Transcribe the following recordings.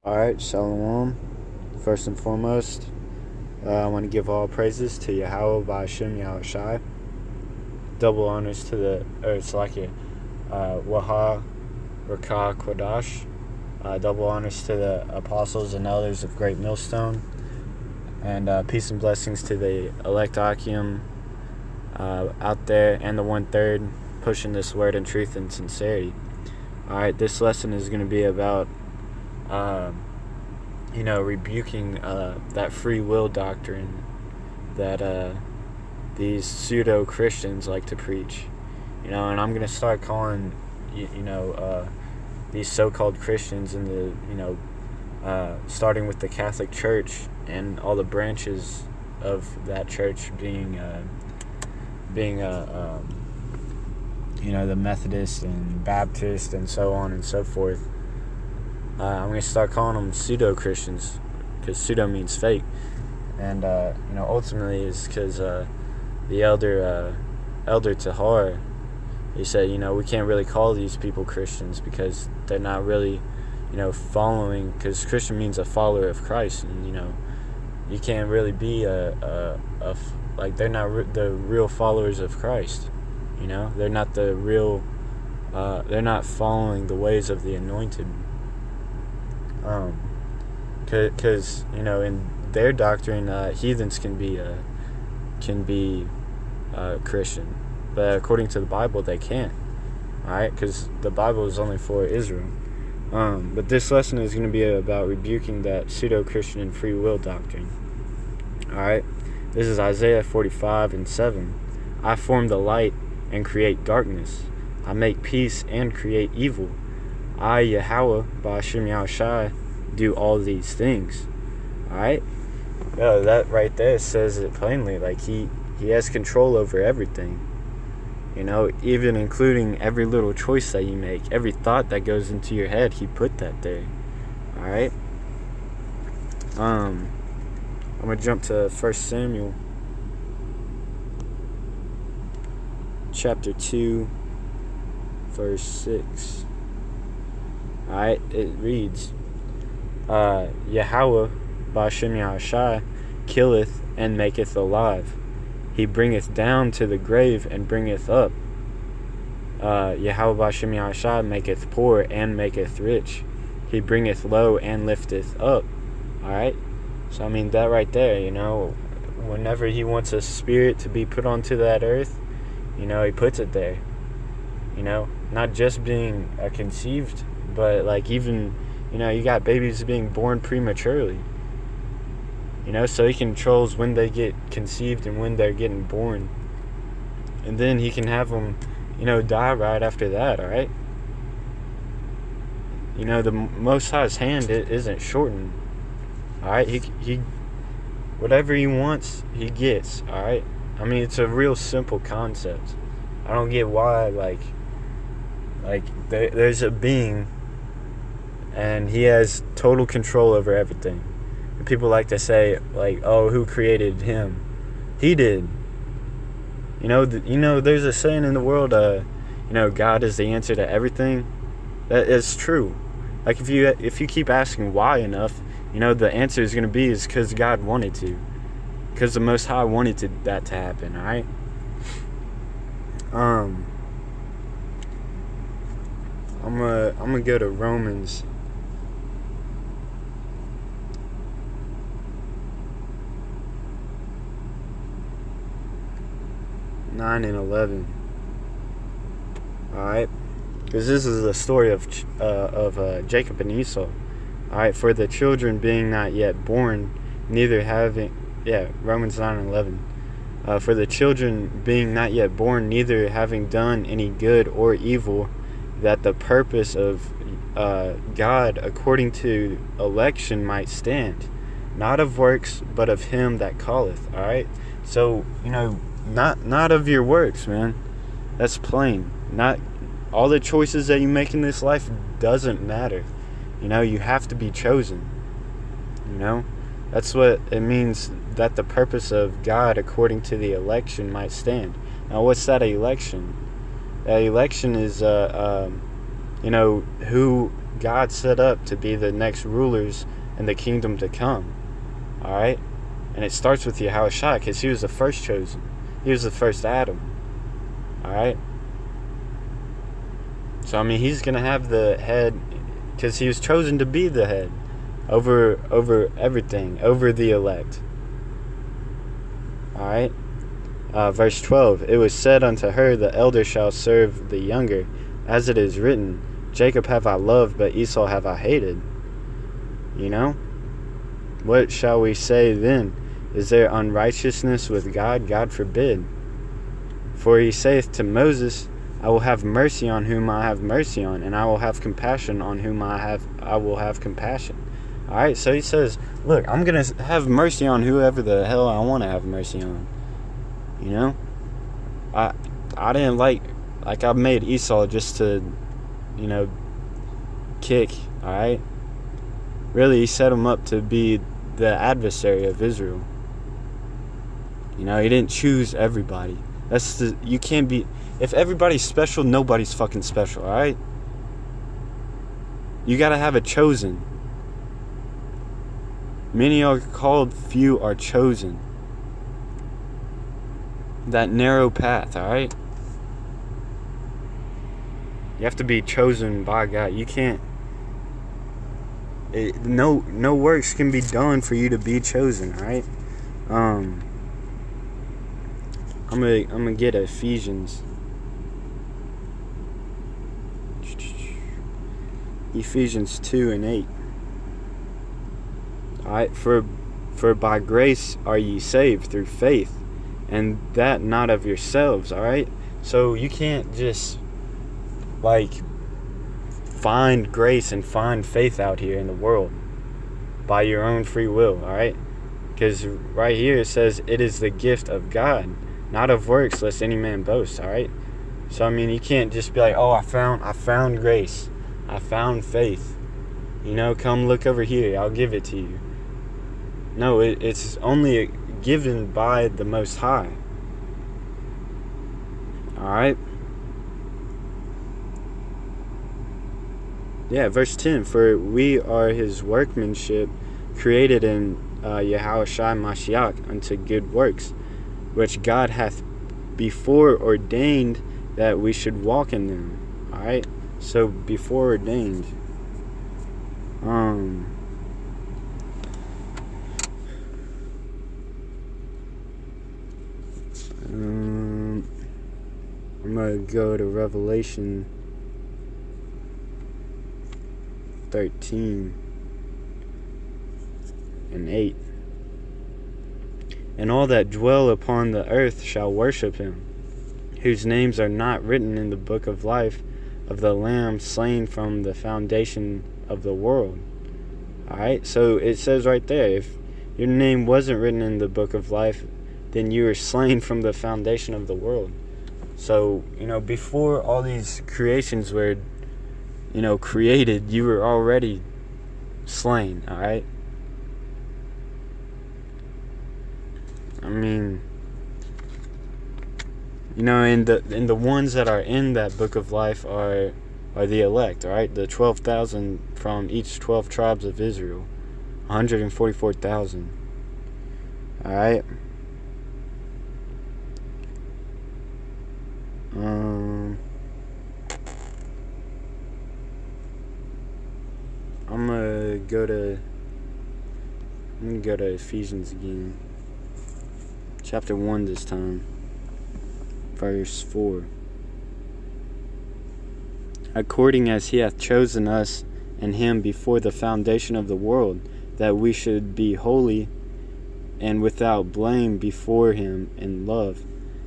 Alright, Shalom. First and foremost, I want to give all praises to Yahweh Ba'Shem Yahushai. Double honors to the Salakia, Waha Rakah Kodash. Double honors to the apostles and elders of Great Millstone. And peace and blessings to the elect Akim out there and the 1/3 pushing this word in truth and sincerity. Alright, this lesson is going to be about rebuking that free will doctrine that these pseudo-Christians like to preach. And I'm going to start calling, these so-called Christians in the, starting with the Catholic Church and all the branches of that church being the Methodist and Baptist and so on and so forth. I'm going to start calling them pseudo-Christians, because pseudo means fake. And, ultimately is because the Elder Tahar, he said, we can't really call these people Christians because they're not really, following, because Christian means a follower of Christ. And, you can't really be they're not the real followers of Christ. They're not the real, they're not following the ways of the anointed. Because in their doctrine, heathens can be Christian, but according to the Bible, they can't. All right, because the Bible is only for Israel. But this lesson is going to be about rebuking that pseudo-Christian and free will doctrine. All right, this is Isaiah 45:7. I form the light and create darkness. I make peace and create evil. I, Yahweh, Ba'Shem Yahushai, do all these things. Alright? That right there says it plainly. Like, he has control over everything. Even including every little choice that you make. Every thought that goes into your head, he put that there. Alright? I'm going to jump to 1 Samuel. Chapter 2, verse 6. Alright, it reads, Yahweh, Ba'Shem Yahushai, killeth and maketh alive. He bringeth down to the grave and bringeth up. Yahweh Ba'Shem Yahushai maketh poor and maketh rich. He bringeth low and lifteth up. Alright? So, that right there, whenever he wants a spirit to be put onto that earth, he puts it there. Not just being conceived, but even, you got babies being born prematurely. So he controls when they get conceived and when they're getting born. And then he can have them, die right after that, alright? The Most High's hand isn't shortened. Alright? He whatever he wants, he gets, alright? It's a real simple concept. I don't get why, there's a being and he has total control over everything. And people like to say, who created him? He did. There's a saying in the world, God is the answer to everything. That is true. If you keep asking why enough, the answer is going to be is because God wanted to. Because the Most High wanted that to happen, alright? I'm gonna go to Romans 9 and 11. Alright? Because this is the story of Jacob and Esau. Alright, for the children being not yet born, neither having... Romans 9 and 11. For the children being not yet born, neither having done any good or evil, that the purpose of God according to election might stand, not of works, but of him that calleth. Alright? So, not of your works, man. That's plain. Not all the choices that you make in this life doesn't matter. You have to be chosen. That's what it means, that the purpose of God according to the election might stand. Now, what's that election? That election is, who God set up to be the next rulers in the kingdom to come. Alright? And it starts with Yahushua, because he was the first chosen. He was the first Adam. Alright? So, I mean, he's going to have the head, because he was chosen to be the head over everything, over the elect. Alright? Verse 12, it was said unto her, the elder shall serve the younger, as it is written, Jacob have I loved, but Esau have I hated. You know? What shall we say then? Is there unrighteousness with God? God forbid. For he saith to Moses, I will have mercy on whom I have mercy on, and I will have compassion on whom I will have compassion. Alright, so he says, look, I'm going to have mercy on whoever the hell I want to have mercy on. You know? I didn't like I made Esau just to, kick, alright? Really, he set him up to be the adversary of Israel. He didn't choose everybody. You can't be, if everybody's special, nobody's fucking special, alright? You gotta have a chosen. Many are called, few are chosen. That narrow path, alright? You have to be chosen by God. You can't, no works can be done for you to be chosen, alright? I'm gonna get Ephesians 2:8. Alright, for by grace are ye saved through faith, and that not of yourselves, alright? So you can't just find grace and find faith out here in the world by your own free will, alright? Because right here it says it is the gift of God, not of works, lest any man boast, alright? So I mean, you can't just be like, oh, I found grace, I found faith, come look over here, I'll give it to you. No, it's only given by the Most High. Alright? Yeah, verse 10, for we are his workmanship, created in Yahushua Mashiach unto good works, which God hath before ordained that we should walk in them. Alright? So, before ordained. I'm going to go to Revelation 13:8. And all that dwell upon the earth shall worship him, whose names are not written in the book of life of the Lamb slain from the foundation of the world. Alright, so it says right there, if your name wasn't written in the book of life, then you were slain from the foundation of the world. So, before all these creations were, created, you were already slain, alright? I mean, and the ones that are in that book of life are the elect, alright? The 12,000 from each 12 tribes of Israel. 144,000. Alright? I'm gonna go to Ephesians again. Chapter 1 this time. Verse 4. According as he hath chosen us in him before the foundation of the world, that we should be holy and without blame before him in love,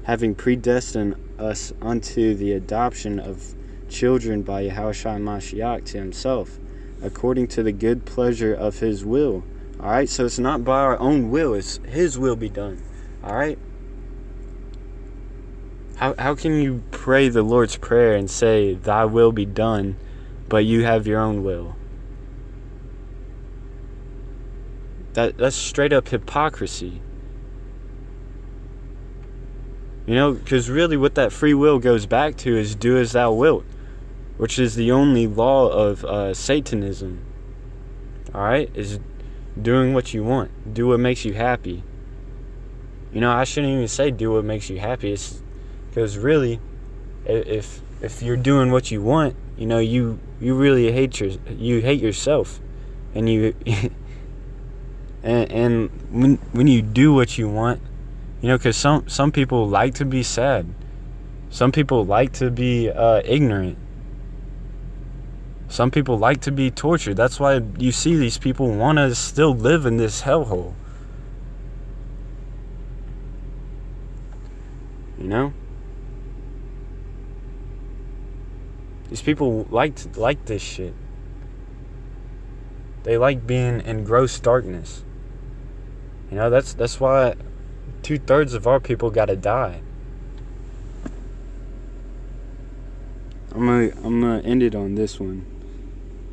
having predestined us unto the adoption of children by Yahushua Mashiach to himself, according to the good pleasure of his will. Alright, so it's not by our own will, it's his will be done. Alright? How can you pray the Lord's Prayer and say, thy will be done, but you have your own will? That's straight up hypocrisy. Because really what that free will goes back to is do as thou wilt. which is the only law of Satanism. Alright? Is doing what you want. Do what makes you happy. You know, I shouldn't even say do what makes you happy. It's because really, if you're doing what you want, you know, you really hate yourself, and you and when you do what you want, you know, because some people like to be sad, some people like to be ignorant, some people like to be tortured. That's why you see these people want to still live in this hellhole. You know? These people like this shit. They like being in gross darkness. You know, that's why 2/3 of our people gotta die. I'm gonna end it on this one.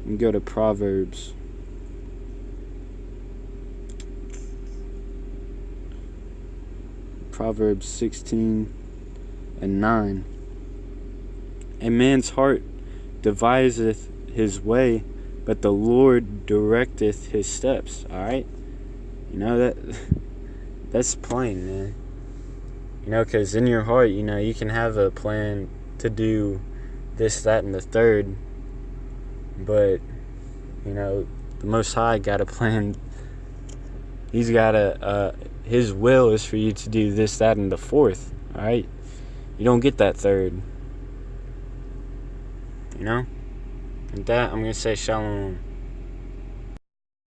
And go to Proverbs. Proverbs 16:9. A man's heart deviseth his way, but the Lord directeth his steps. Alright? You know, that's plain, man. You know, because in your heart, you know, you can have a plan to do this, that, and the third. But, you know, the Most High got a plan. He's got His will is for you to do this, that, and the fourth. Alright? You don't get that third. You know? And that, I'm going to say shalom.